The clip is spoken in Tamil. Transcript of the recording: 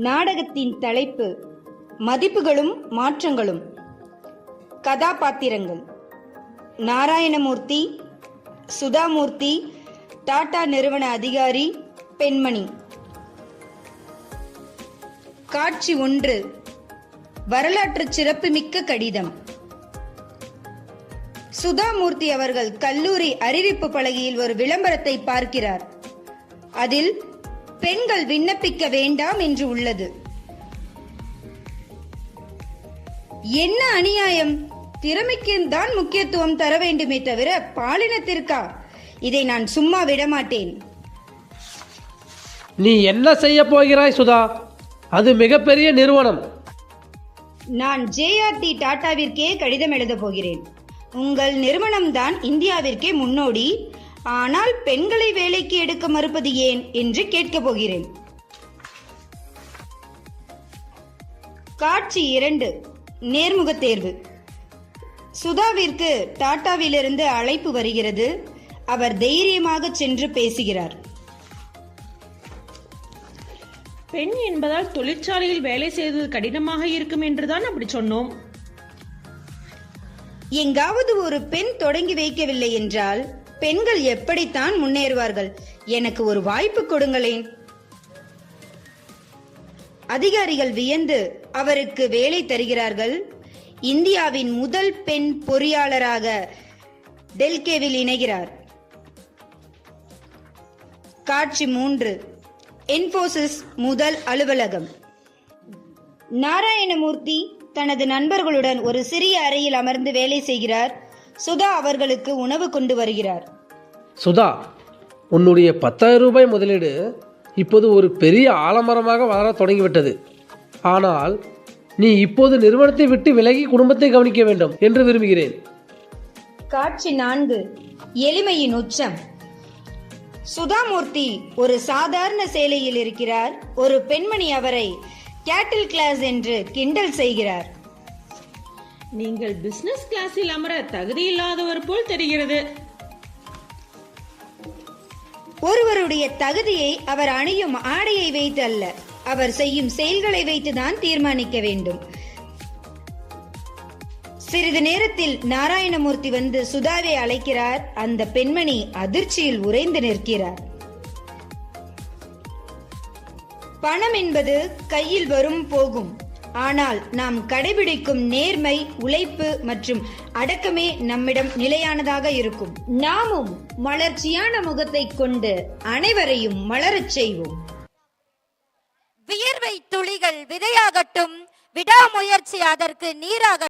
நாடகத்தின் தலைப்பு மதிப்புகளும் மாற்றங்களும். கதாபாத்திரங்கள்: நாராயணமூர்த்தி, சுதாமூர்த்தி, டாடா நிறுவன அதிகாரி, பெண்மணி. காட்சி 1. வரலாற்று சிறப்புமிக்க கடிதம். சுதாமூர்த்தி அவர்கள் கல்லூரி அறிவிப்பு பலகையில் ஒரு விளம்பரத்தை பார்க்கிறார். அதில் பெண்கள் விண்ணப்பிக்க வேண்டாம் என்று உள்ளது. என்ன அநியாயம்! திறமைக்கு தான் முக்கியத்துவம் தர வேண்டுமே தவிர பாலினத்திற்கா? இதை நான் சும்மா விடமாட்டேன். நீ என்ன செய்ய போகிறாய் சுதா? அது மிகப்பெரிய நிறுவனம். நான் ஜேஆர்டி டாடாவிற்கே கடிதம் எழுத போகிறேன். உங்கள் நிறுவனம்தான் இந்தியாவிற்கே முன்னோடி. ஆனால் பெண்களை வேலைக்கு எடுக்க மறுப்பது ஏன் என்று கேட்கப் போகிறேன். காட்சி 2. நேர்முக தேர்வு. சுதாவிற்கு டாடாவிலிருந்து அழைப்பு வருகிறது. அவர் தைரியமாக சென்று பேசுகிறார். பெண் என்பதால் தொழிற்சாலையில் வேலை செய்வது கடினமாக இருக்கும் என்றுதான் அப்படி சொன்னோம். எங்காவது ஒரு பெண் தொடங்கி வைக்கவில்லை என்றால் பெண்கள் எப்படித்தான் முன்னேறுவார்கள்? எனக்கு ஒரு வாய்ப்பு கொடுங்களேன். அதிகாரிகள் வியந்து அவருக்கு வேலை தருகிறார்கள். இந்தியாவின் முதல் பெண் பொறியாளராக டெல்கேவில் இணைகிறார். காட்சி 3. இன்ஃபோசிஸ் முதல் அலுவலகம். நாராயணமூர்த்தி தனது நண்பர்களுடன் ஒரு சிறிய அறையில் அமர்ந்து வேலை செய்கிறார். சுதா அவர்களுக்கு உணவு கொண்டு வருகிறார். சுதா, உன்னுடைய 10,000 ரூபாய் முதலீடு இப்போது ஒரு பெரிய ஆலமரமாக வளர தொடங்கிவிட்டது. ஆனால் நீ இப்போது நிறுவனத்தை விட்டு விலகி குடும்பத்தை கவனிக்க வேண்டும் என்று விரும்புகிறேன். காட்சி 4. எளிமையின் உச்சம். சுதாமூர்த்தி ஒரு சாதாரண சேலையில் இருக்கிறார். ஒரு பெண்மணி அவரை கேட்டில் கிளாஸ் என்று கிண்டல் செய்கிறார். நீங்கள் பிசினஸ் கிளாஸில் அமர தகுதி இல்லாதவர் போல் தெரிகிறது. ஒருவருடைய தகுதியை அவர் அணியும் ஆடையை வைத்து அல்ல, அவர் செய்யும் செயல்களை வைத்துதான் தீர்மானிக்க வேண்டும். சிறிது நேரத்தில் நாராயணமூர்த்தி வந்து சுதாவை அழைக்கிறார். அந்த பெண்மணி அதிர்ச்சியில் உறைந்து நிற்கிறார். பணம் என்பது கையில் வரும் போகும். ஆனால் நாம் கடைபிடிக்கும் நேர்மை, உழைப்பு மற்றும் அடக்கமே நம்மிடம் நிலையானதாக இருக்கும். நாமும் மலர்ச்சியான முகத்தை கொண்டு அனைவரையும் மலரச் செய்வோம். வியர்வை துளிகள் விதையாகட்டும், விடாமுயற்சி அதற்கு நீராக